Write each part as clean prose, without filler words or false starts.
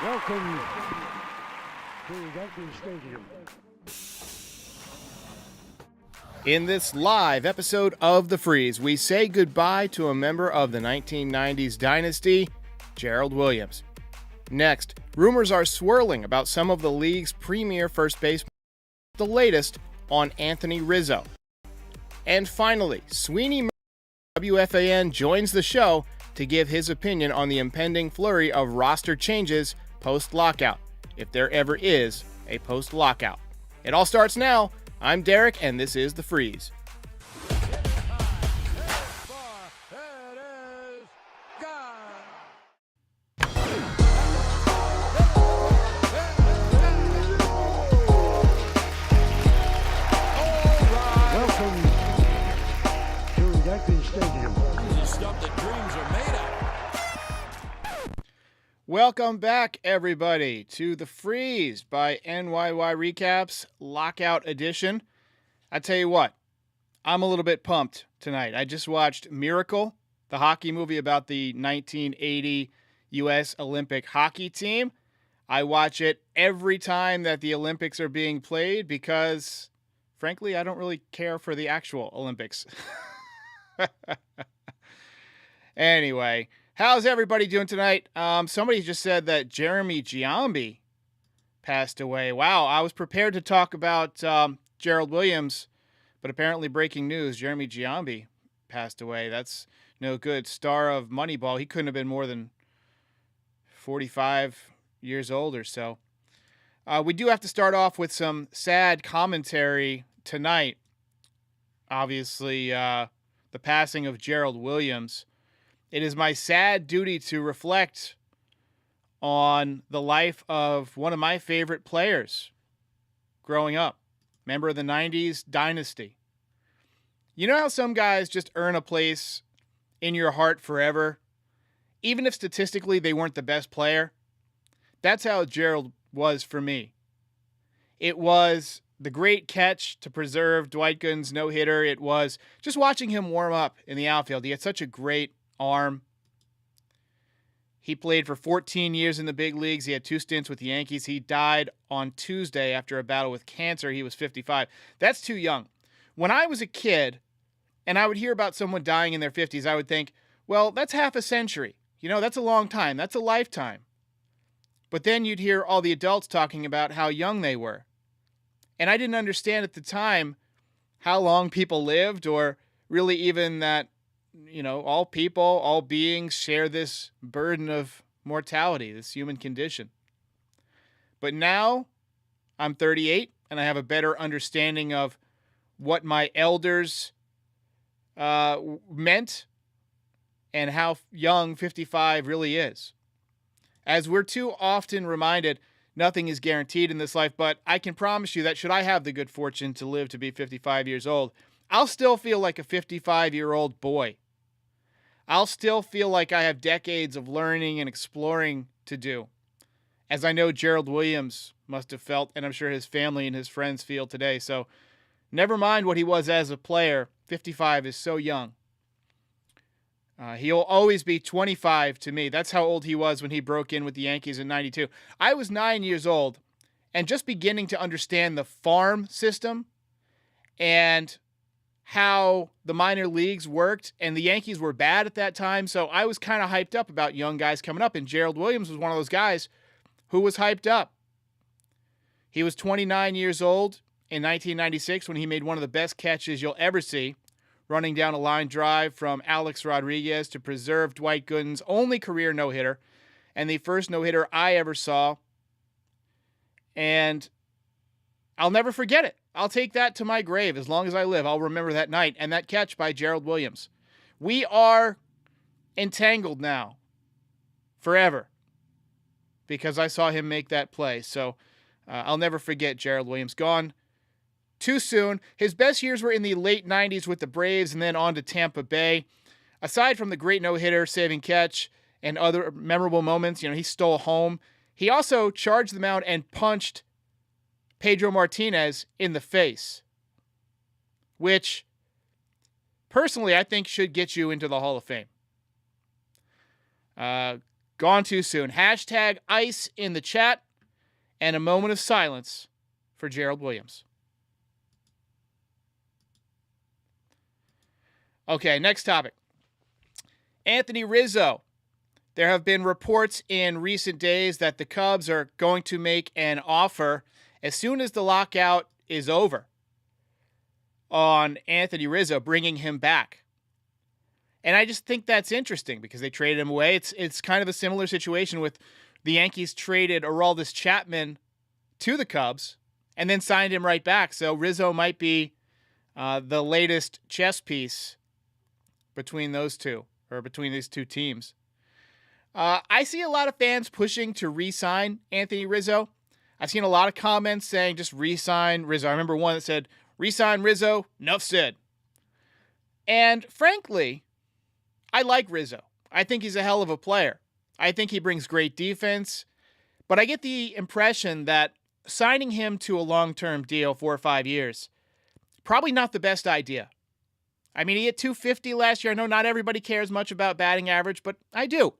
Welcome to Yankee Stadium. In this live episode of The Frieze, we say goodbye to a member of the 1990s dynasty, Gerald Williams. Next, rumors are swirling about some of the league's premier first basemen, the latest on Anthony Rizzo. And finally, Sweeney Murty of WFAN joins the show to give his opinion on the impending flurry of roster changes post-lockout, if there ever is a post-lockout. It all starts now. I'm Derek, and this is The Frieze. Welcome to Yankee Stadium. This is stuff that dreams are made of. Welcome back, everybody, to The Frieze by NYY Recaps Lockout Edition. I tell you what, I'm a little bit pumped tonight. I just watched Miracle, the hockey movie about the 1980 U.S. Olympic hockey team. I watch it every time that the Olympics are being played because, frankly, I don't really care for the actual Olympics. Anyway, how's everybody doing tonight? Somebody just said that Jeremy Giambi passed away. Wow, I was prepared to talk about Gerald Williams, but apparently breaking news, Jeremy Giambi passed away. That's no good. Star of Moneyball. He couldn't have been more than 45 years old or so. We do have to start off with some sad commentary tonight. Obviously, the passing of Gerald Williams. It is my sad duty to reflect on the life of one of my favorite players growing up. Member of the 90s dynasty. You know how some guys just earn a place in your heart forever? Even if statistically they weren't the best player? That's how Gerald was for me. It was the great catch to preserve Dwight Gooden's no-hitter. It was just watching him warm up in the outfield. He had such a great arm. He played for 14 years in the big leagues. He had 2 stints with the Yankees. He died on Tuesday after a battle with cancer. He was 55. That's too young. When I was a kid and I would hear about someone dying in their 50s, I would think, well, that's half a century. You know, that's a long time. That's a lifetime. But then you'd hear all the adults talking about how young they were. And I didn't understand at the time how long people lived, or really even that, you know, all people, all beings share this burden of mortality, this human condition. But now I'm 38 and I have a better understanding of what my elders meant and how young 55 really is. As we're too often reminded, nothing is guaranteed in this life, but I can promise you that should I have the good fortune to live to be 55 years old, I'll still feel like a 55-year-old boy. I'll still feel like I have decades of learning and exploring to do, as I know Gerald Williams must have felt, and I'm sure his family and his friends feel today. So never mind what he was as a player, 55 is so young. He'll always be 25 to me. That's how old he was when he broke in with the Yankees in 92. I was 9 years old and just beginning to understand the farm system and how the minor leagues worked, and the Yankees were bad at that time, so I was kind of hyped up about young guys coming up, and Gerald Williams was one of those guys who was hyped up. He was 29 years old in 1996 when he made one of the best catches you'll ever see, running down a line drive from Alex Rodriguez to preserve Dwight Gooden's only career no-hitter, and the first no-hitter I ever saw, and I'll never forget it. I'll take that to my grave. As long as I live, I'll remember that night and that catch by Gerald Williams. We are entangled now forever because I saw him make that play. So I'll never forget Gerald Williams. Gone too soon. His best years were in the late 90s with the Braves and then on to Tampa Bay. Aside from the great no-hitter, saving catch, and other memorable moments, you know, he stole home. He also charged the mound and punched Pedro Martinez in the face, which personally I think should get you into the Hall of Fame. Go Gone too soon. Hashtag ice in the chat and a moment of silence for Gerald Williams. Okay, next topic. Anthony Rizzo. There have been reports in recent days that the Cubs are going to make an offer as soon as the lockout is over on Anthony Rizzo, bringing him back. And I just think that's interesting because they traded him away. It's kind of a similar situation with the Yankees traded Aroldis Chapman to the Cubs and then signed him right back. So Rizzo might be the latest chess piece between those two, or between these two teams. I see a lot of fans pushing to re-sign Anthony Rizzo. I've seen a lot of comments saying just re-sign Rizzo. I remember one that said, re-sign Rizzo, enough said. And frankly, I like Rizzo. I think he's a hell of a player. I think he brings great defense. But I get the impression that signing him to a long-term deal, 4 or 5 years, probably not the best idea. I mean, he hit .250 last year. I know not everybody cares much about batting average, but I do.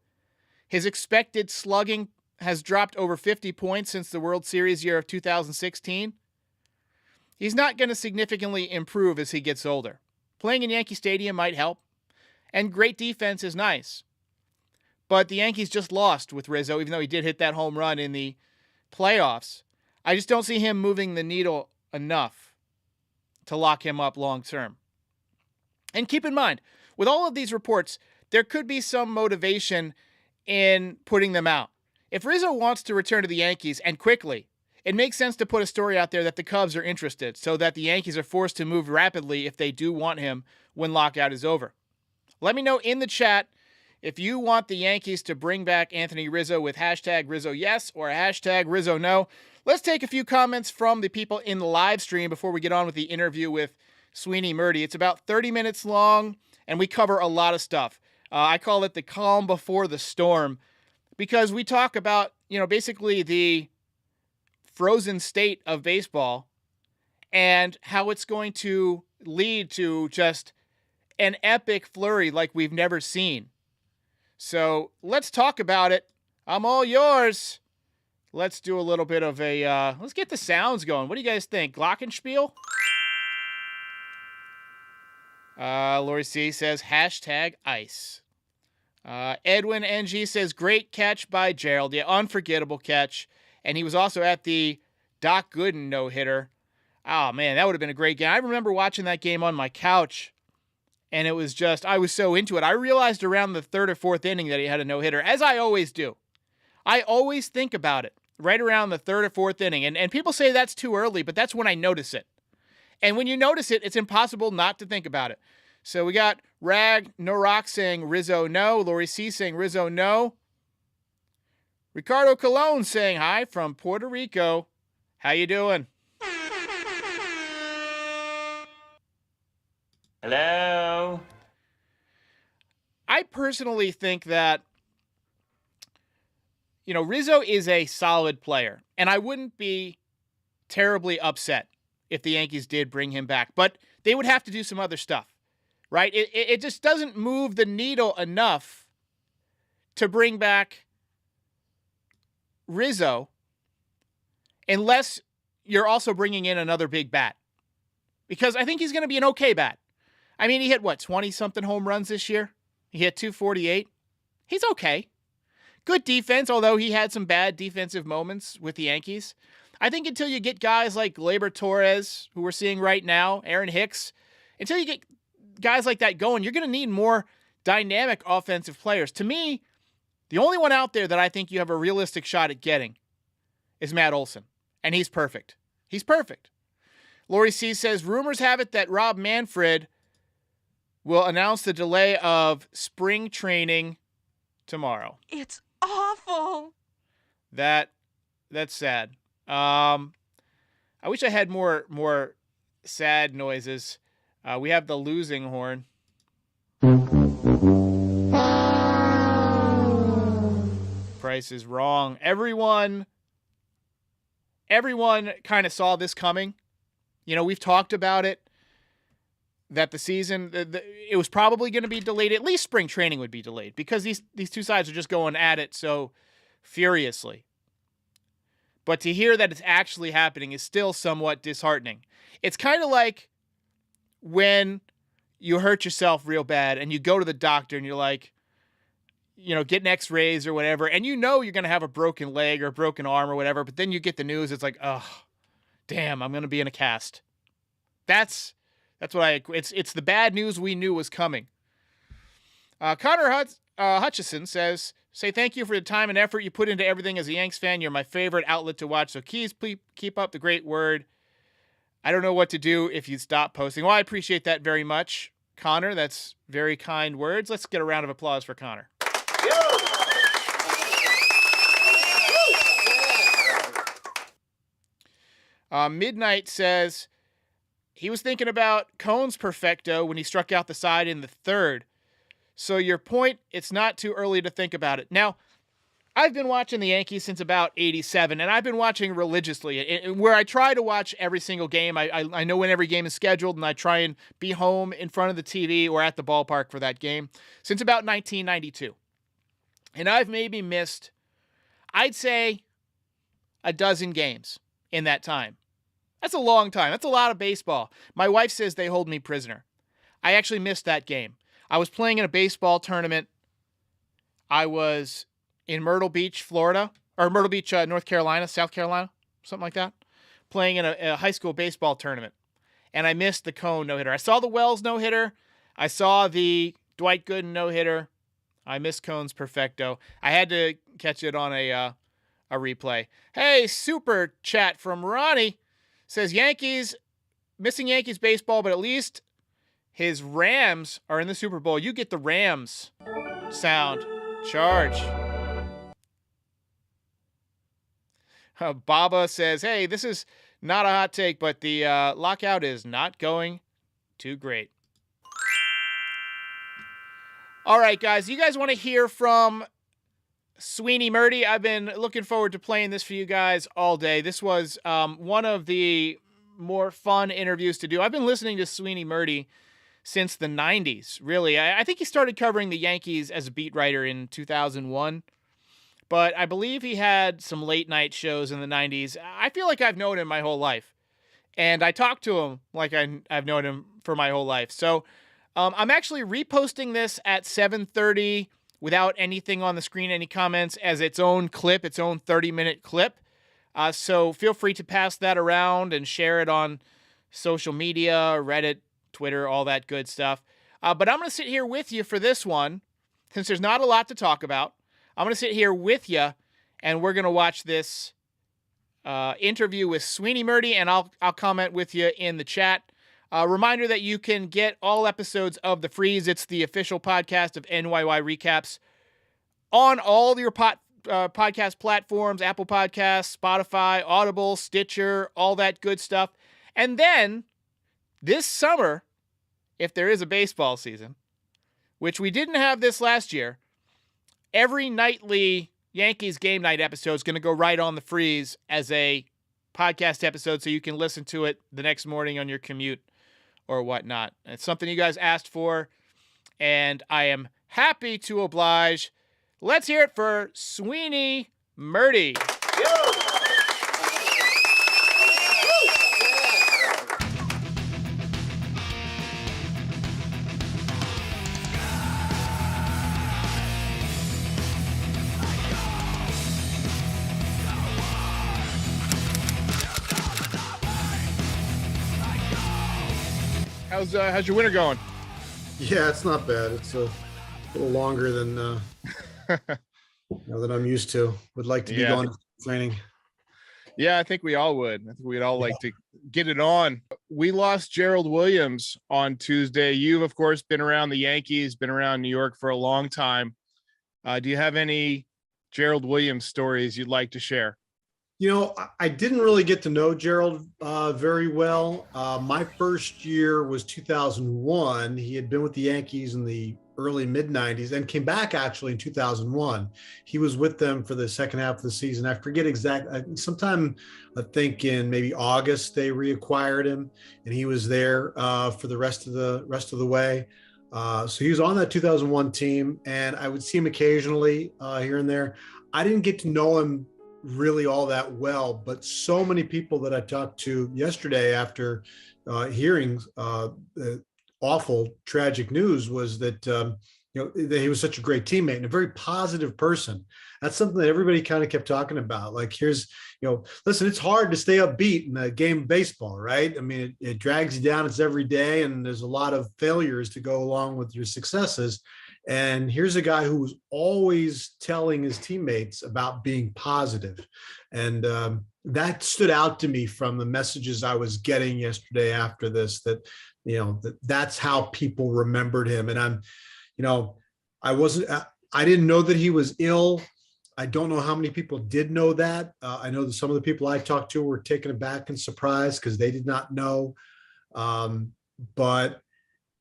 His expected slugging has dropped over 50 points since the World Series year of 2016. He's not going to significantly improve as he gets older. Playing in Yankee Stadium might help, and great defense is nice. But the Yankees just lost with Rizzo, even though he did hit that home run in the playoffs. I just don't see him moving the needle enough to lock him up long term. And keep in mind, with all of these reports, there could be some motivation in putting them out. If Rizzo wants to return to the Yankees, and quickly, it makes sense to put a story out there that the Cubs are interested so that the Yankees are forced to move rapidly if they do want him when lockout is over. Let me know in the chat if you want the Yankees to bring back Anthony Rizzo with hashtag Rizzo yes or hashtag Rizzo no. Let's take a few comments from the people in the live stream before we get on with the interview with Sweeney Murty. It's about 30 minutes long, and we cover a lot of stuff. I call it the calm before the storm because we talk about, basically the frozen state of baseball and how it's going to lead to just an epic flurry like we've never seen. So let's talk about it. I'm all yours. Let's do a little bit of let's get the sounds going. What do you guys think? Glockenspiel? Lori C says, hashtag ice. Edwin NG says, great catch by Gerald. Yeah, unforgettable catch. And he was also at the Doc Gooden no-hitter. Oh, man, that would have been a great game. I remember watching that game on my couch, and it was just, I was so into it. I realized around the 3rd or 4th inning that he had a no-hitter, as I always do. I always think about it right around the 3rd or 4th inning. And people say that's too early, but that's when I notice it. And when you notice it, it's impossible not to think about it. So we got Rag No Rock saying Rizzo no. Lori C saying Rizzo no. Ricardo Colon saying hi from Puerto Rico. How you doing? Hello. I personally think that, Rizzo is a solid player. And I wouldn't be terribly upset if the Yankees did bring him back. But they would have to do some other stuff, right? It just doesn't move the needle enough to bring back Rizzo unless you're also bringing in another big bat. Because I think he's going to be an okay bat. I mean, he hit, 20-something home runs this year? He hit 248. He's okay. Good defense, although he had some bad defensive moments with the Yankees. I think until you get guys like Gleyber Torres, who we're seeing right now, Aaron Hicks, until you get guys like that going, you're going to need more dynamic offensive players. To me, the only one out there that I think you have a realistic shot at getting is Matt Olson, and he's perfect. He's perfect. Lori C says, rumors have it that Rob Manfred will announce the delay of spring training tomorrow. It's awful. That's sad. I wish I had more sad noises. We have the losing horn. Price is wrong. Everyone kind of saw this coming. We've talked about it. that the season, it was probably going to be delayed. At least spring training would be delayed because these two sides are just going at it so furiously. But to hear that it's actually happening is still somewhat disheartening. It's kind of like when you hurt yourself real bad and you go to the doctor and you're like, getting x-rays or whatever, and you're going to have a broken leg or a broken arm or whatever, but then you get the news, it's like, oh, damn, I'm going to be in a cast. That's what it's the bad news we knew was coming. Connor Hutchison says, say thank you for the time and effort you put into everything as a Yanks fan. You're my favorite outlet to watch, so please keep up the great word. I don't know what to do if you stop posting. Well, I appreciate that very much, Connor. That's very kind words. Let's get a round of applause for Connor. Midnight says he was thinking about Cohn's perfecto when he struck out the side in the third. So your point, it's not too early to think about it. Now, I've been watching the Yankees since about 87, and I've been watching religiously, where I try to watch every single game. I know when every game is scheduled, and I try and be home in front of the TV or at the ballpark for that game since about 1992. And I've maybe missed, I'd say, a dozen games in that time. That's a long time. That's a lot of baseball. My wife says they hold me prisoner. I actually missed that game. I was playing in a baseball tournament. I was in Myrtle Beach, Florida, or Myrtle Beach, North Carolina, South Carolina, something like that, playing in a high school baseball tournament. And I missed the Cohn no-hitter. I saw the Wells no-hitter. I saw the Dwight Gooden no-hitter. I missed Cohn's perfecto. I had to catch it on a replay. Hey, super chat from Ronnie. Says missing Yankees baseball, but at least his Rams are in the Super Bowl. You get the Rams sound. Charge. Baba says, hey, this is not a hot take, but the lockout is not going too great. All right, guys. You guys want to hear from Sweeney Murty? I've been looking forward to playing this for you guys all day. This was one of the more fun interviews to do. I've been listening to Sweeney Murty since the 90s, really. I think he started covering the Yankees as a beat writer in 2001, but I believe he had some late night shows in the 90s. I feel like I've known him my whole life, and I talk to him like I've known him for my whole life. So I'm actually reposting this at 7:30 without anything on the screen, any comments, as its own clip, its own 30-minute clip. So feel free to pass that around and share it on social media, Reddit, Twitter, all that good stuff. But I'm going to sit here with you for this one, since there's not a lot to talk about. I'm going to sit here with you, and we're going to watch this interview with Sweeney Murty, and I'll comment with you in the chat. Reminder that you can get all episodes of The Frieze. It's the official podcast of NYY Recaps on all your podcast platforms, Apple Podcasts, Spotify, Audible, Stitcher, all that good stuff. And then this summer, if there is a baseball season, which we didn't have this last year, every nightly Yankees game night episode is going to go right on The Frieze as a podcast episode, so you can listen to it the next morning on your commute or whatnot. It's something you guys asked for, and I am happy to oblige. Let's hear it for Sweeney Murty. How's your winter going? Yeah, it's not bad. It's a little longer than than I'm used to. Would like to be going to training. Yeah, I think we all would. I think we'd all like to get it on. We lost Gerald Williams on Tuesday. You've, of course, been around the Yankees, been around New York for a long time. Do you have any Gerald Williams stories you'd like to share? You know, I didn't really get to know Gerald very well. My first year was 2001. He had been with the Yankees in the early mid 90s and came back actually in 2001. He was with them for the second half of the season. I forget sometime I think in maybe August they reacquired him, and he was there for the rest of the way. So he was on that 2001 team, and I would see him occasionally here and there. I didn't get to know him really all that well, but so many people that I talked to yesterday after hearing the awful, tragic news was that that he was such a great teammate and a very positive person. That's something that everybody kind of kept talking about. Like, here's, listen, it's hard to stay upbeat in a game of baseball, right? I mean, it drags you down. It's every day, and there's a lot of failures to go along with your successes. And here's a guy who was always telling his teammates about being positive. And that stood out to me from the messages I was getting yesterday after this, that's how people remembered him. And I didn't know that he was ill. I don't know how many people did know that. I know that some of the people I talked to were taken aback and surprised because they did not know. But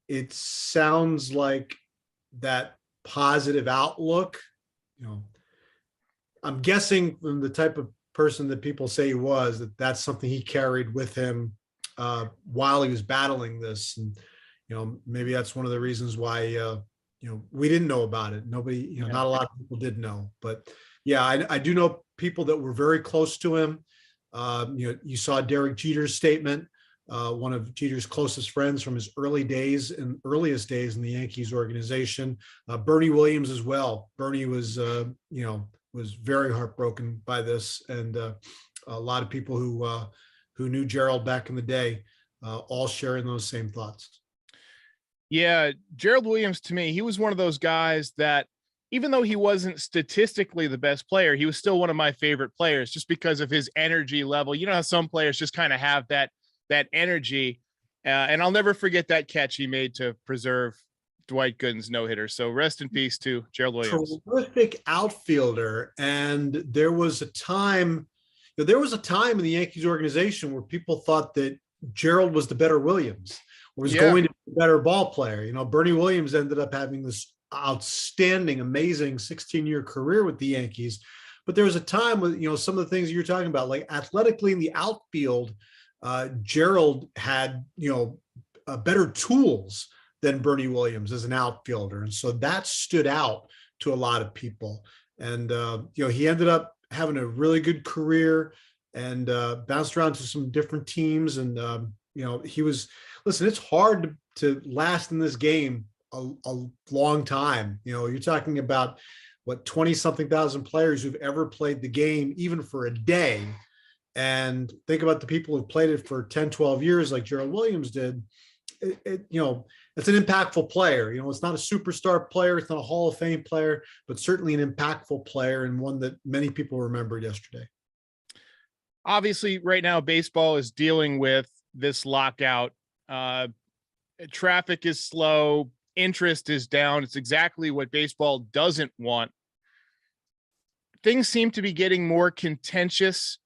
it sounds like that positive outlook, I'm guessing from the type of person that people say he was, that's something he carried with him while he was battling this. And, maybe that's one of the reasons why, we didn't know about it. Nobody, not a lot of people did know, but yeah, I do know people that were very close to him. You saw Derek Jeter's statement, one of Jeter's closest friends from his earliest days in the Yankees organization. Bernie Williams as well. Bernie was very heartbroken by this, and a lot of people who knew Gerald back in the day, all sharing those same thoughts. Yeah, Gerald Williams, to me, he was one of those guys that, even though he wasn't statistically the best player, he was still one of my favorite players just because of his energy level. You know how some players just kind of have that energy. And I'll never forget that catch he made to preserve Dwight Gooden's no-hitter. So rest in peace to Gerald Williams. Terrific outfielder. And there was a time in the Yankees organization where people thought that Gerald was the better Williams, was going to be a better ball player. Bernie Williams ended up having this outstanding, amazing 16-year career with the Yankees. But there was a time with, some of the things you're talking about, like athletically in the outfield, Gerald had, better tools than Bernie Williams as an outfielder. And so that stood out to a lot of people. And, he ended up having a really good career and bounced around to some different teams. And, it's hard to last in this game a long time. You're talking about 20-something thousand players who've ever played the game, even for a day. And think about the people who played it for 10, 12 years, like Gerald Williams did. It's an impactful player. It's not a superstar player. It's not a Hall of Fame player, but certainly an impactful player, and one that many people remembered yesterday. Obviously, right now, baseball is dealing with this lockout. Traffic is slow. Interest is down. It's exactly what baseball doesn't want. Things seem to be getting more contentious.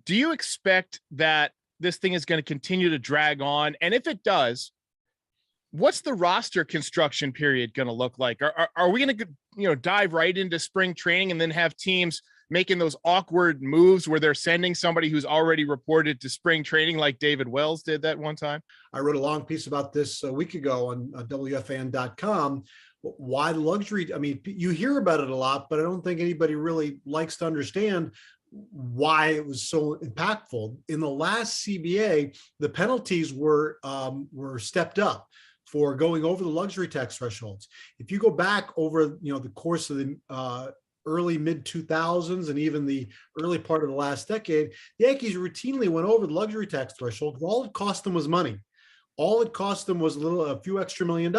Do you expect that this thing is going to continue to drag on? And if it does, what's the roster construction period going to look like? Are we going to, dive right into spring training and then have teams making those awkward moves where they're sending somebody who's already reported to spring training, like David Wells did that one time? I wrote a long piece about this a week ago on WFAN.com. Why luxury? I mean, you hear about it a lot, but I don't think anybody really likes to understand why it was so impactful. In the last CBA, the penalties were stepped up for going over the luxury tax thresholds. If you go back over, the course of the early mid 2000s and even the early part of the last decade, the Yankees routinely went over the luxury tax threshold. All it cost them was money. All it cost them was a few extra $1 million.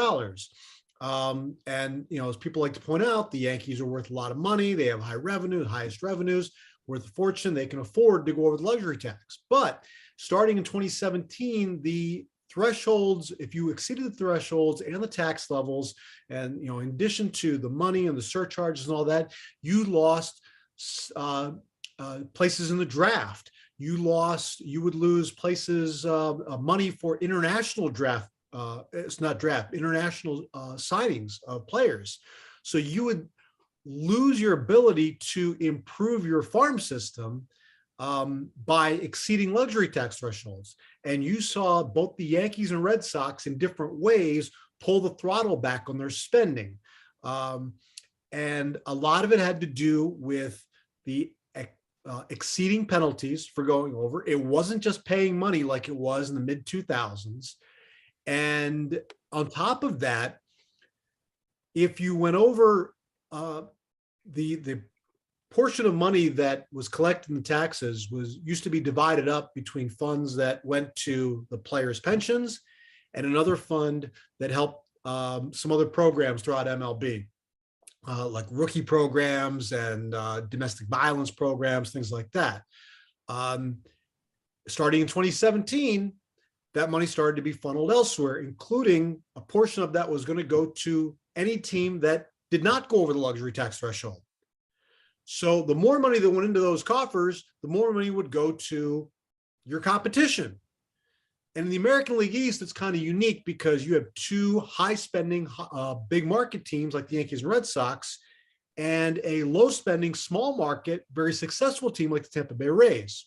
And as people like to point out, the Yankees are worth a lot of money. They have high revenue, highest revenues, worth a fortune. They can afford to go over the luxury tax. But starting in 2017, the thresholds, if you exceeded the thresholds and the tax levels, and in addition to the money and the surcharges and all that, you lost places in the draft. You would lose places, money for international draft it's not draft, international signings of players. So you would lose your ability to improve your farm system by exceeding luxury tax thresholds. And you saw both the Yankees and Red Sox in different ways pull the throttle back on their spending. And a lot of it had to do with the exceeding penalties for going over. It wasn't just paying money like it was in the mid 2000s. And on top of that, if you went over the portion of money that was collected in taxes used to be divided up between funds that went to the players' pensions and another fund that helped some other programs throughout MLB, like rookie programs and domestic violence programs, things like that. Starting in 2017, that money started to be funneled elsewhere, including a portion of that was going to go to any team that did not go over the luxury tax threshold. So the more money that went into those coffers, the more money would go to your competition. And in the American League East, it's kind of unique because you have two high spending, big market teams like the Yankees and Red Sox, and a low spending, small market, very successful team like the Tampa Bay Rays.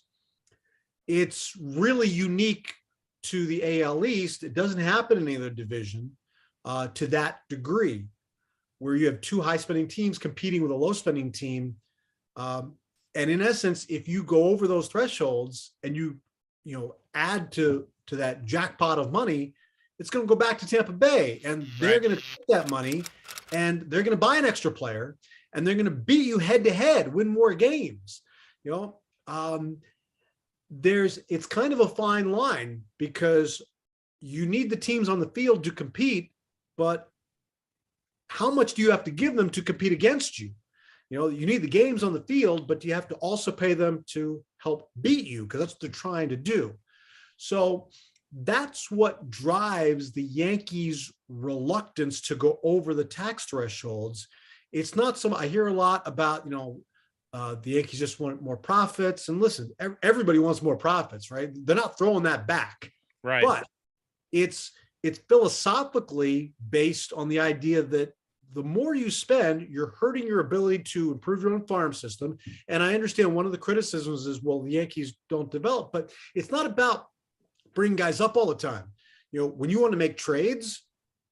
It's really unique to the AL East. It doesn't happen in any other division to that degree, where you have two high spending teams competing with a low spending team. And in essence, if you go over those thresholds and you add to that jackpot of money, it's going to go back to Tampa Bay, and they're going to take that money and they're going to buy an extra player and they're going to beat you head to head, win more games. It's kind of a fine line because you need the teams on the field to compete, but how much do you have to give them to compete against you? You need the games on the field, but you have to also pay them to help beat you because that's what they're trying to do. So that's what drives the Yankees' reluctance to go over the tax thresholds. It's not some, I hear a lot about, the Yankees just want more profits. And listen, everybody wants more profits, right? They're not throwing that back. Right. But it's philosophically based on the idea that the more you spend, you're hurting your ability to improve your own farm system. And I understand one of the criticisms is, well, the Yankees don't develop, but it's not about bringing guys up all the time. When you want to make trades,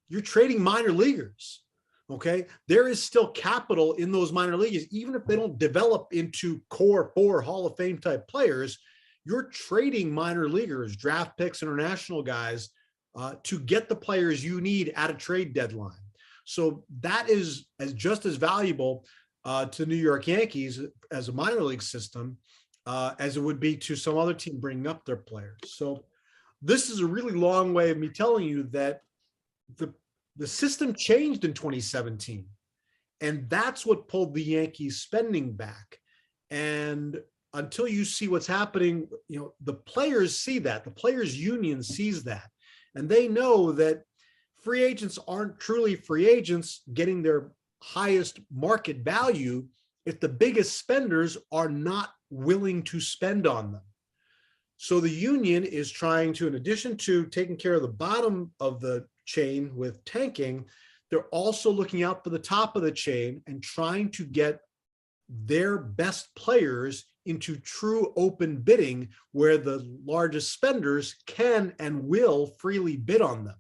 you're trading minor leaguers. Okay. There is still capital in those minor leagues, even if they don't develop into core 4 Hall of Fame type players. You're trading minor leaguers, draft picks, international guys to get the players you need at a trade deadline. So that is just as valuable to New York Yankees as a minor league system as it would be to some other team bringing up their players. So this is a really long way of me telling you that the system changed in 2017, and that's what pulled the Yankees spending back. And until you see what's happening, the players see that, the players union sees that, and they know that free agents aren't truly free agents getting their highest market value if the biggest spenders are not willing to spend on them. So the union is trying to, in addition to taking care of the bottom of the chain with tanking, they're also looking out for the top of the chain and trying to get their best players into true open bidding where the largest spenders can and will freely bid on them.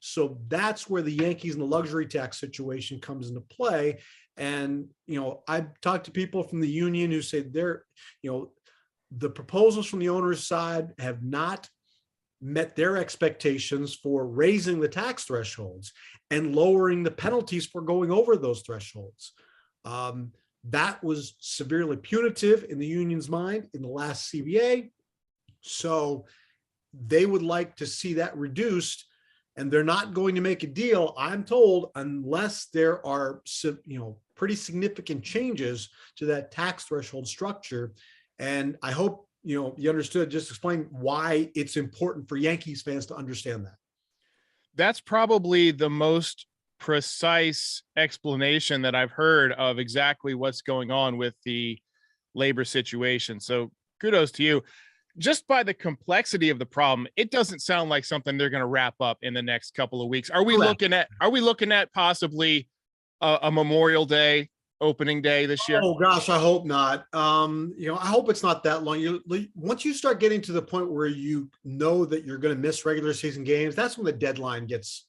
So that's where the Yankees and the luxury tax situation comes into play. And, I've talked to people from the union who say the proposals from the owner's side have not met their expectations for raising the tax thresholds and lowering the penalties for going over those thresholds. That was severely punitive in the union's mind in the last CBA. So they would like to see that reduced, and they're not going to make a deal, I'm told, unless there are, pretty significant changes to that tax threshold structure. And I hope, you understood, just explain why it's important for Yankees fans to understand that. That's probably the most precise explanation that I've heard of exactly what's going on with the labor situation. So kudos to you. just by the complexity of the problem, it doesn't sound like something they're going to wrap up in the next couple of weeks. Are we looking at possibly a Memorial Day opening day this year? Oh gosh, I hope not. I hope it's not that long. Once you start getting to the point where you know that you're going to miss regular season games, that's when the deadline gets,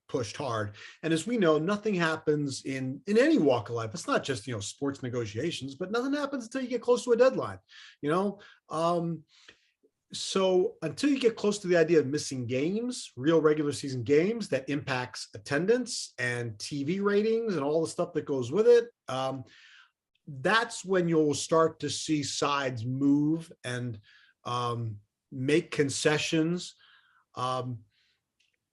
pushed hard. And as we know, nothing happens in any walk of life. It's not just, sports negotiations, but nothing happens until you get close to a deadline, So until you get close to the idea of missing games, real regular season games that impacts attendance and TV ratings and all the stuff that goes with it, that's when you'll start to see sides move and make concessions.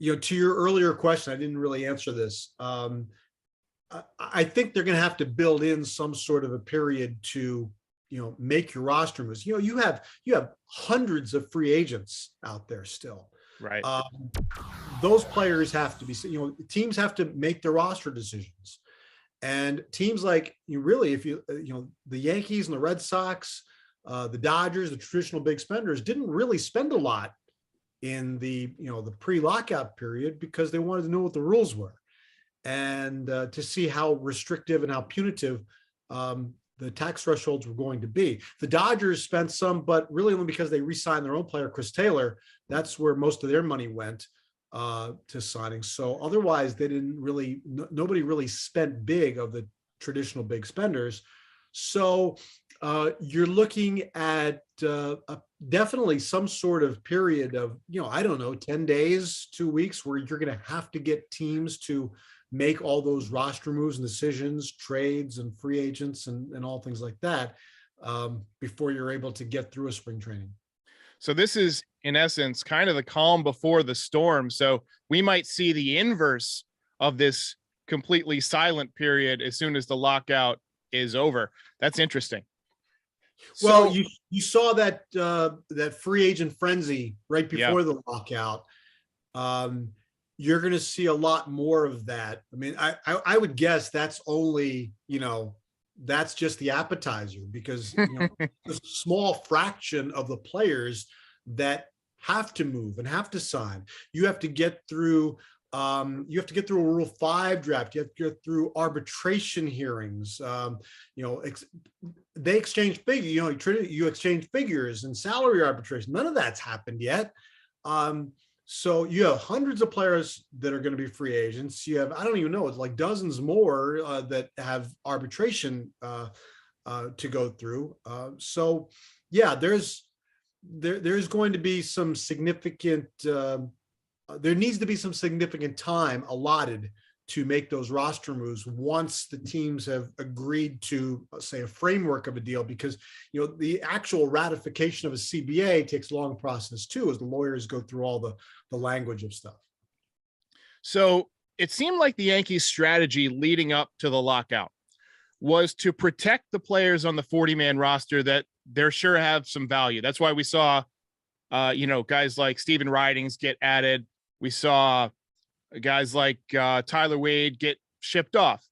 To your earlier question, I didn't really answer this. I think they're going to have to build in some sort of a period to make your roster moves. You have hundreds of free agents out there still. Right. Those players have to be, teams have to make their roster decisions. And teams like the Yankees and the Red Sox, the Dodgers, the traditional big spenders didn't really spend a lot in the pre-lockout period because they wanted to know what the rules were and to see how restrictive and how punitive the tax thresholds were going to be. The Dodgers spent some, but really only because they re-signed their own player, Chris Taylor. That's where most of their money went to signing. So otherwise, they didn't really, nobody really spent big of the traditional big spenders. So you're looking at definitely some sort of period of, 10 days, 2 weeks, where you're going to have to get teams to make all those roster moves and decisions, trades and free agents and all things like that before you're able to get through a spring training. So this is, in essence, kind of the calm before the storm. So we might see the inverse of this completely silent period as soon as the lockout is over. That's interesting. Well, you saw that that free agent frenzy right before the lockout. You're going to see a lot more of that. I mean, I would guess that's only, that's just the appetizer because there's a small fraction of the players that have to move and have to sign. You have to get through a Rule 5 draft. You have to get through arbitration hearings. They exchange figures. You exchange figures and salary arbitration. None of that's happened yet. So you have hundreds of players that are going to be free agents. You have, I don't even know, it's like dozens more that have arbitration to go through. So yeah, there's going to be some significant, there needs to be some significant time allotted to make those roster moves once the teams have agreed to, say, a framework of a deal, because the actual ratification of a CBA takes a long process too, as the lawyers go through all the language of stuff. So it seemed like the Yankees' strategy leading up to the lockout was to protect the players on the 40-man roster that they're sure have some value. That's why we saw, guys like Steven Ridings get added. We saw guys like Tyler Wade get shipped off.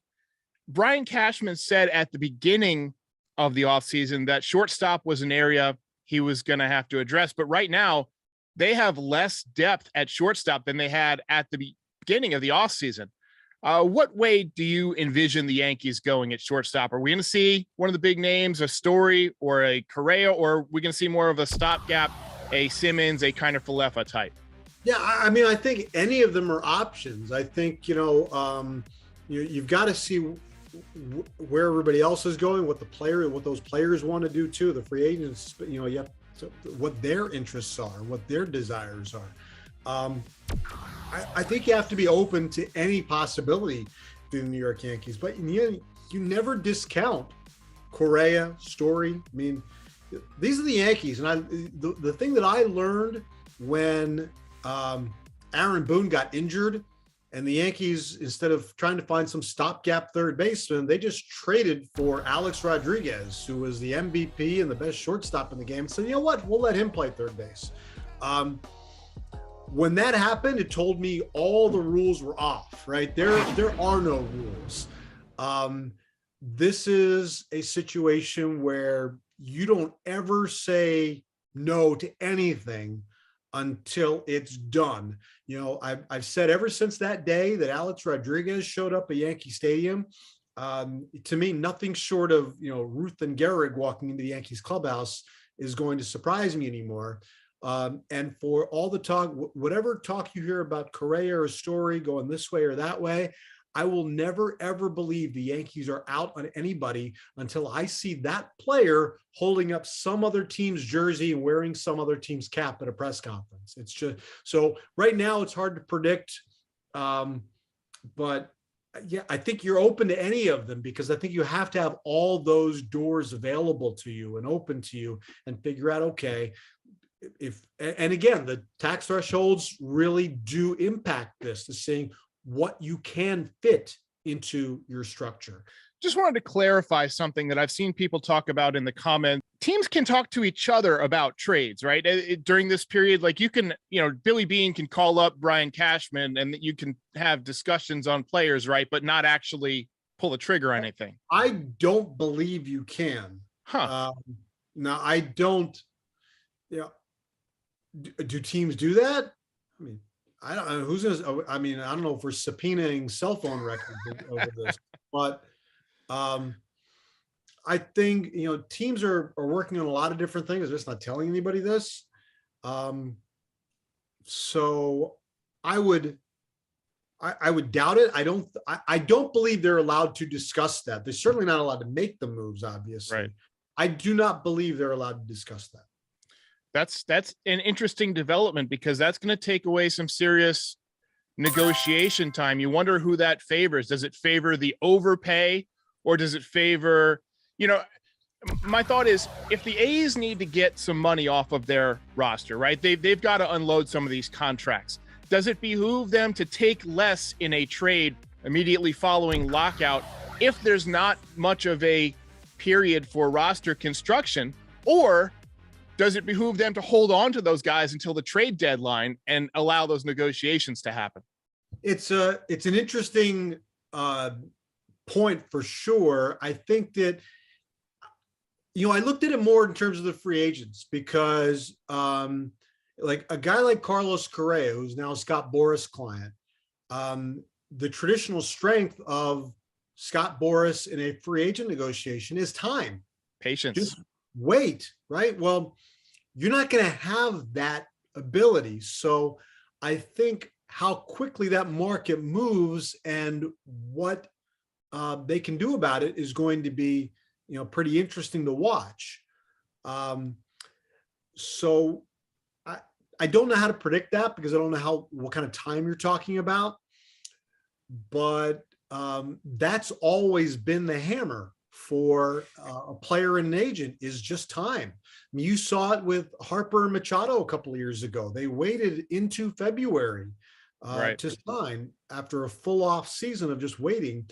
Brian Cashman said at the beginning of the offseason that shortstop was an area he was going to have to address. But right now, they have less depth at shortstop than they had at the beginning of the offseason. What way do you envision the Yankees going at shortstop? Are we going to see one of the big names, a Story or a Correa, or are we going to see more of a stopgap, a Simmons, a kind of Falefa type? Yeah, I mean, I think any of them are options. I think, you've got to see where everybody else is going, what those players want to do too. The free agents, you have to, what their interests are, what their desires are. I think you have to be open to any possibility for the New York Yankees, but you never discount Correa, Story. I mean, these are the Yankees, and the thing that I learned when Aaron Boone got injured, and the Yankees, instead of trying to find some stopgap third baseman, they just traded for Alex Rodriguez, who was the MVP and the best shortstop in the game. So, you know what? We'll let him play third base. When that happened, it told me all the rules were off, right? There are no rules. This is a situation where you don't ever say no to anything until it's done. I've said ever since that day that Alex Rodriguez showed up at Yankee Stadium, to me, nothing short of, Ruth and Gehrig walking into the Yankees clubhouse is going to surprise me anymore. And for all the talk, whatever talk you hear about Correa or Story going this way or that way, I will never, ever believe the Yankees are out on anybody until I see that player holding up some other team's jersey and wearing some other team's cap at a press conference. It's just, so right now it's hard to predict. But yeah, I think you're open to any of them, because I think you have to have all those doors available to you and open to you and figure out, okay, and again, the tax thresholds really do impact this, to seeing what you can fit into your structure. Just wanted to clarify something that I've seen people talk about in the comments. Teams can talk to each other about trades, right? During this period, like you can, Billy Beane can call up Brian Cashman and you can have discussions on players, right? But not actually pull the trigger on anything. I don't believe you can. Now, I don't, do teams do that? I mean, I don't know who's gonna. I mean, I don't know if we're subpoenaing cell phone records over this, but I think teams are working on a lot of different things. They're just not telling anybody this. So I would doubt it. I don't believe they're allowed to discuss that. They're certainly not allowed to make the moves. Obviously, right. I do not believe they're allowed to discuss that. That's an interesting development, because that's going to take away some serious negotiation time. You wonder who that favors. Does it favor the overpay, or does it favor, my thought is, if the A's need to get some money off of their roster, right? They've got to unload some of these contracts. Does it behoove them to take less in a trade immediately following lockout if there's not much of a period for roster construction, or does it behoove them to hold on to those guys until the trade deadline and allow those negotiations to happen? It's an interesting point for sure. I think that, I looked at it more in terms of the free agents, because like a guy like Carlos Correa, who's now Scott Boras' client, the traditional strength of Scott Boras in a free agent negotiation is time. Patience. Just wait, right? Well, you're not going to have that ability. So I think how quickly that market moves and what they can do about it is going to be, pretty interesting to watch. So I don't know how to predict that, because I don't know what kind of time you're talking about, but that's always been the hammer for a player and an agent, is just time. I mean, you saw it with Harper and Machado a couple of years ago. They waited into February to sign after a full off season of just waiting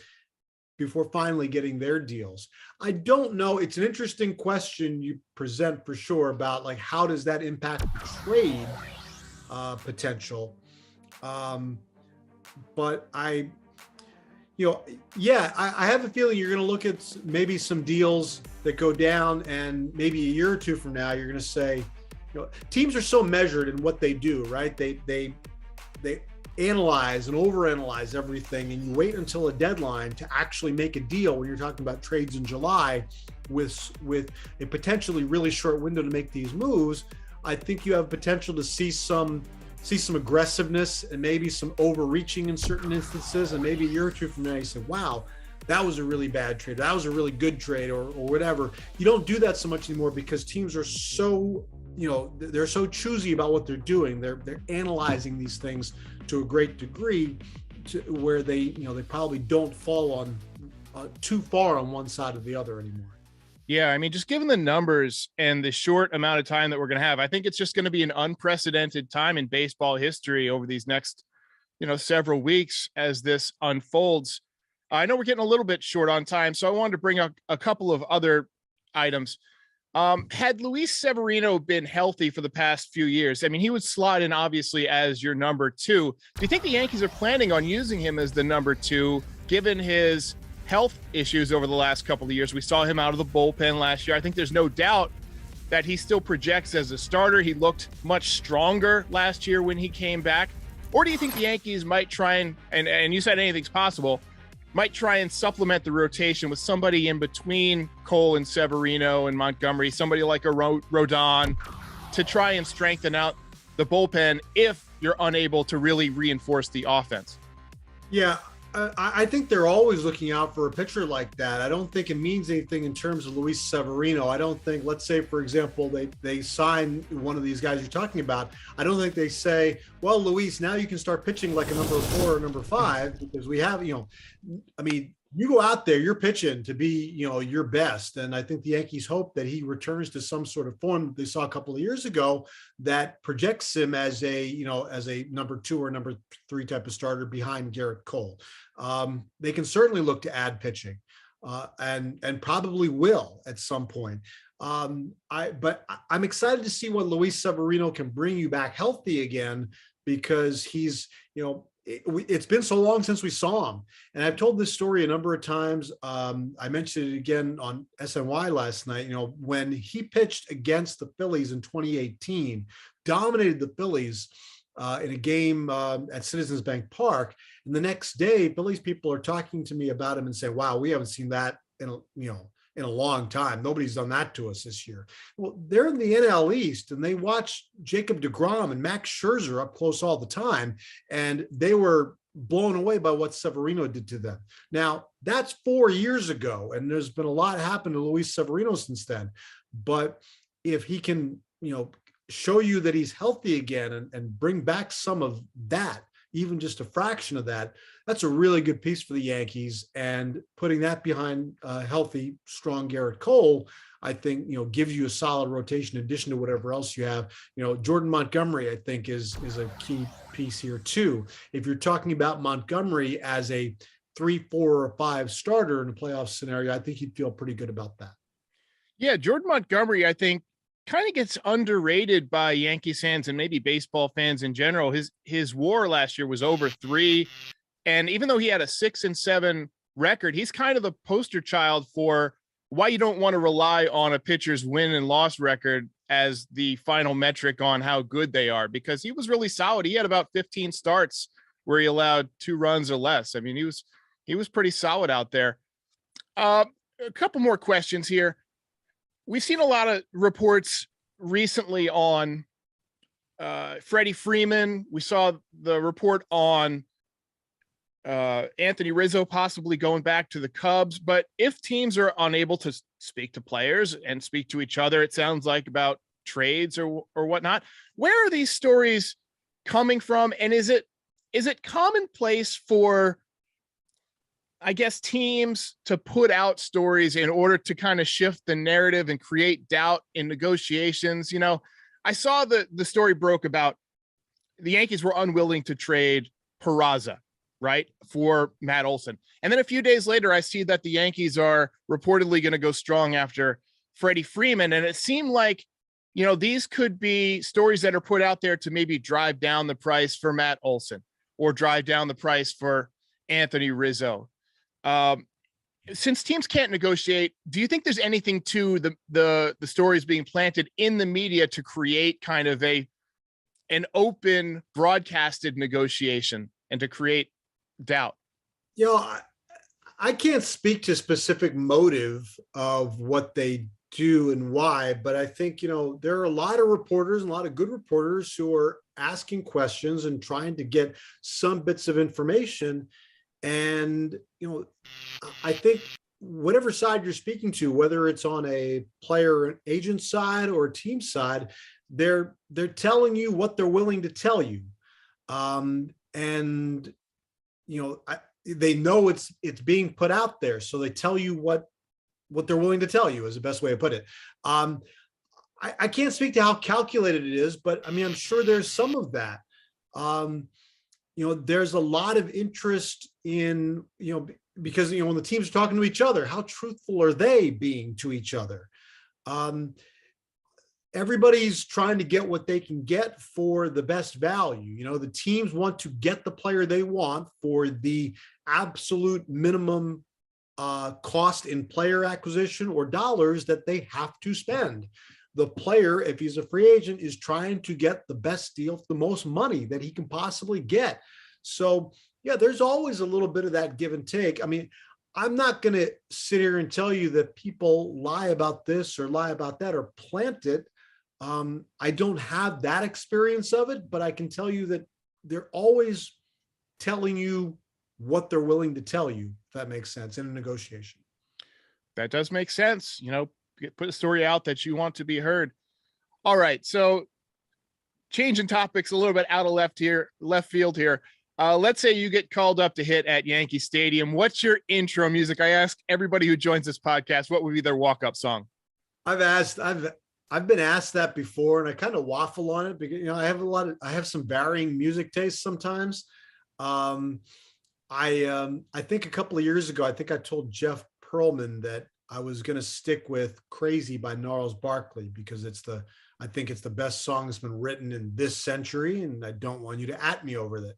before finally getting their deals. I don't know. It's an interesting question you present for sure about, like, how does that impact the trade potential? But I have a feeling you're going to look at maybe some deals that go down, and maybe a year or two from now, you're going to say, teams are so measured in what they do, right? They analyze and overanalyze everything, and you wait until a deadline to actually make a deal when you're talking about trades in July with a potentially really short window to make these moves. I think you have potential to see some aggressiveness and maybe some overreaching in certain instances. And maybe a year or two from now, you say, wow, that was a really bad trade. That was a really good trade, or whatever. You don't do that so much anymore, because teams are so, they're so choosy about what they're doing. They're analyzing these things to a great degree, to where they probably don't fall on too far on one side or the other anymore. Yeah, I mean, just given the numbers and the short amount of time that we're going to have, I think it's just going to be an unprecedented time in baseball history over these next, several weeks as this unfolds. I know we're getting a little bit short on time, so I wanted to bring up a couple of other items. Had Luis Severino been healthy for the past few years, I mean, he would slot in obviously as your number two. Do you think the Yankees are planning on using him as the number two, given his health issues over the last couple of years? We saw him out of the bullpen last year. I think there's no doubt that he still projects as a starter? He looked much stronger last year when he came back. Or do you think the Yankees might try and you said anything's possible, might try and supplement the rotation with somebody in between Cole and Severino and Montgomery, somebody like a Rodon, to try and strengthen out the bullpen if you're unable to really reinforce the offense? Yeah, I think they're always looking out for a pitcher like that. I don't think it means anything in terms of Luis Severino. I don't think, let's say, for example, they sign one of these guys you're talking about. I don't think they say, well, Luis, now you can start pitching like a number 4 or number 5, because we have, I mean, you go out there, you're pitching to be, your best. And I think the Yankees hope that he returns to some sort of form they saw a couple of years ago that projects him as a number 2 or number 3 type of starter behind Garrett Cole. They can certainly look to add pitching and probably will at some point. But I'm excited to see what Luis Severino can bring you back healthy again, because he's, it's been so long since we saw him. And I've told this story a number of times. I mentioned it again on SNY last night, when he pitched against the Phillies in 2018, dominated the Phillies in a game at Citizens Bank Park. And the next day, Phillies people are talking to me about him and saying, wow, we haven't seen that in a long time. Nobody's done that to us this year. Well, they're in the NL East and they watch Jacob deGrom and Max Scherzer up close all the time. And they were blown away by what Severino did to them. Now, that's 4 years ago, and there's been a lot happen to Luis Severino since then. But if he can, show you that he's healthy again and bring back some of that, even just a fraction of that, that's a really good piece for the Yankees. And putting that behind a healthy, strong Garrett Cole, I think, gives you a solid rotation in addition to whatever else you have. Jordan Montgomery, I think, is a key piece here too. If you're talking about Montgomery as a 3, 4, or 5 starter in a playoff scenario, I think you'd feel pretty good about that. Yeah, Jordan Montgomery, I think, kind of gets underrated by Yankees fans and maybe baseball fans in general. His WAR last year was over 3. And even though he had a 6-7 record, he's kind of the poster child for why you don't want to rely on a pitcher's win and loss record as the final metric on how good they are, because he was really solid. He had about 15 starts where he allowed 2 runs or less. I mean, he was pretty solid out there. A couple more questions here. We've seen a lot of reports recently on Freddie Freeman. We saw the report on Anthony Rizzo possibly going back to the Cubs. But if teams are unable to speak to players and speak to each other, it sounds like about trades or whatnot, where are these stories coming from? And is it commonplace for, I guess, teams to put out stories in order to kind of shift the narrative and create doubt in negotiations? I saw the story broke about the Yankees were unwilling to trade Peraza, right, for Matt Olson. And then a few days later, I see that the Yankees are reportedly going to go strong after Freddie Freeman. And it seemed like, these could be stories that are put out there to maybe drive down the price for Matt Olson or drive down the price for Anthony Rizzo. Since teams can't negotiate, do you think there's anything to the stories being planted in the media to create kind of an open broadcasted negotiation and to create doubt? I can't speak to specific motive of what they do and why, but I think, there are a lot of reporters and a lot of good reporters who are asking questions and trying to get some bits of information. And, I think whatever side you're speaking to, whether it's on a player agent side or a team side, they're telling you what they're willing to tell you. They know it's being put out there. So they tell you what they're willing to tell you is the best way to put it. I can't speak to how calculated it is, but I mean, I'm sure there's some of that. There's a lot of interest in, because, when the teams are talking to each other, how truthful are they being to each other? Everybody's trying to get what they can get for the best value. The teams want to get the player they want for the absolute minimum cost in player acquisition or dollars that they have to spend. the player, if he's a free agent, is trying to get the best deal, the most money that he can possibly get. So yeah, there's always a little bit of that give and take. I mean, I'm not going to sit here and tell you that people lie about this or lie about that or plant it. I don't have that experience of it, but I can tell you that they're always telling you what they're willing to tell you, if that makes sense, in a negotiation. That does make sense. Put a story out that you want to be heard. All right. So changing topics a little bit out of left field here. Let's say you get called up to hit at Yankee Stadium. What's your intro music? I ask everybody who joins this podcast, what would be their walk-up song? I've been asked that before, and I kind of waffle on it because I have some varying music tastes sometimes. I think a couple of years ago, I think I told Jeff Pearlman that I was going to stick with "Crazy" by Gnarls Barkley because I think it's the best song that's been written in this century, and I don't want you to at me over that.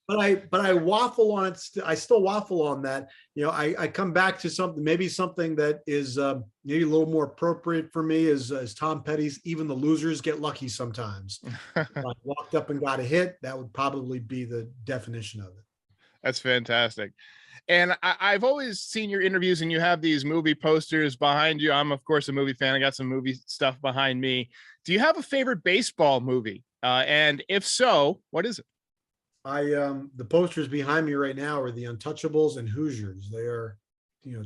But I waffle on it. I still waffle on that. I come back to something that is maybe a little more appropriate for me is Tom Petty's "Even the Losers Get Lucky Sometimes." I walked up and got a hit. That would probably be the definition of it. That's fantastic. And I've always seen your interviews and you have these movie posters behind you. I'm, of course, a movie fan. I got some movie stuff behind me. Do you have a favorite baseball movie? And if so, what is it? The posters behind me right now are The Untouchables and Hoosiers. They are,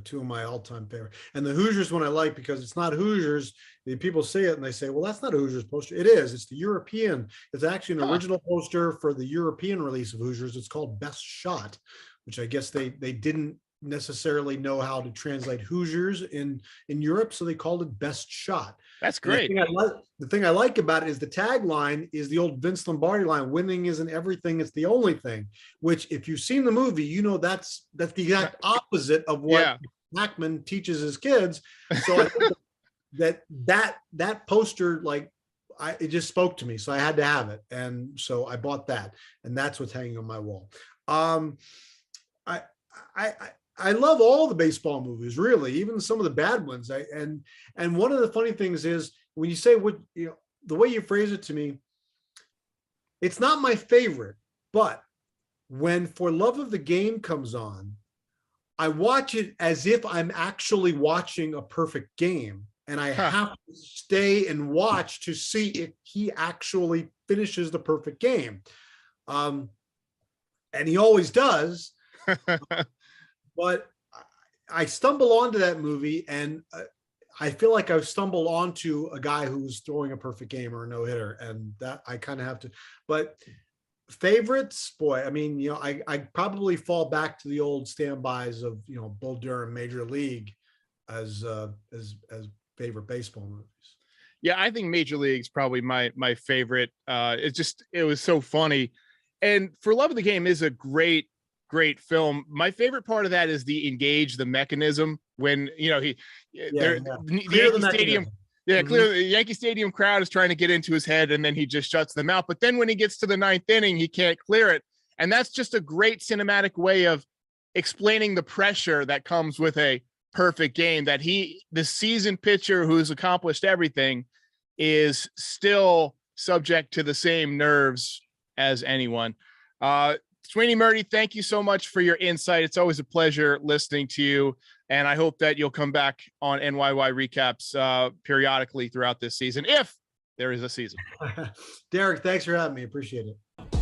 two of my all-time favorite. And the Hoosiers one I like because it's not Hoosiers. People say it and they say, well, that's not a Hoosiers poster. It is. It's the European. It's actually an original poster for the European release of Hoosiers. It's called Best Shot, which I guess they didn't necessarily know how to translate Hoosiers in Europe, so they called it Best Shot. That's great. The thing I like about it is the tagline is the old Vince Lombardi line: "Winning isn't everything; it's the only thing." Which, if you've seen the movie, that's the exact opposite of what Hackman teaches his kids. So I think that poster, it just spoke to me, so I had to have it, and so I bought that, and that's what's hanging on my wall. I love all the baseball movies, really, even some of the bad ones. And one of the funny things is when you say the way you phrase it to me, it's not my favorite, but when For Love of the Game comes on, I watch it as if I'm actually watching a perfect game, and I have to stay and watch to see if he actually finishes the perfect game. And he always does. But I stumble onto that movie, and I feel like I've stumbled onto a guy who's throwing a perfect game or a no-hitter, and that I kind of have to. But favorites, boy, I mean, I probably fall back to the old standbys of Bull Durham, Major League, as favorite baseball movies. Yeah, I think Major League's probably my favorite. It was so funny, and For Love of the Game is a great film. My favorite part of that is the mechanism when the Yankee Stadium. Yeah, clearly the Yankee Stadium crowd is trying to get into his head, and then he just shuts them out. But then when he gets to the ninth inning, he can't clear it, and that's just a great cinematic way of explaining the pressure that comes with a perfect game. That the seasoned pitcher who's accomplished everything, is still subject to the same nerves as anyone. Sweeney Murty, thank you so much for your insight. It's always a pleasure listening to you, and I hope that you'll come back on NYY Recaps periodically throughout this season, if there is a season. Derek, thanks for having me. Appreciate it.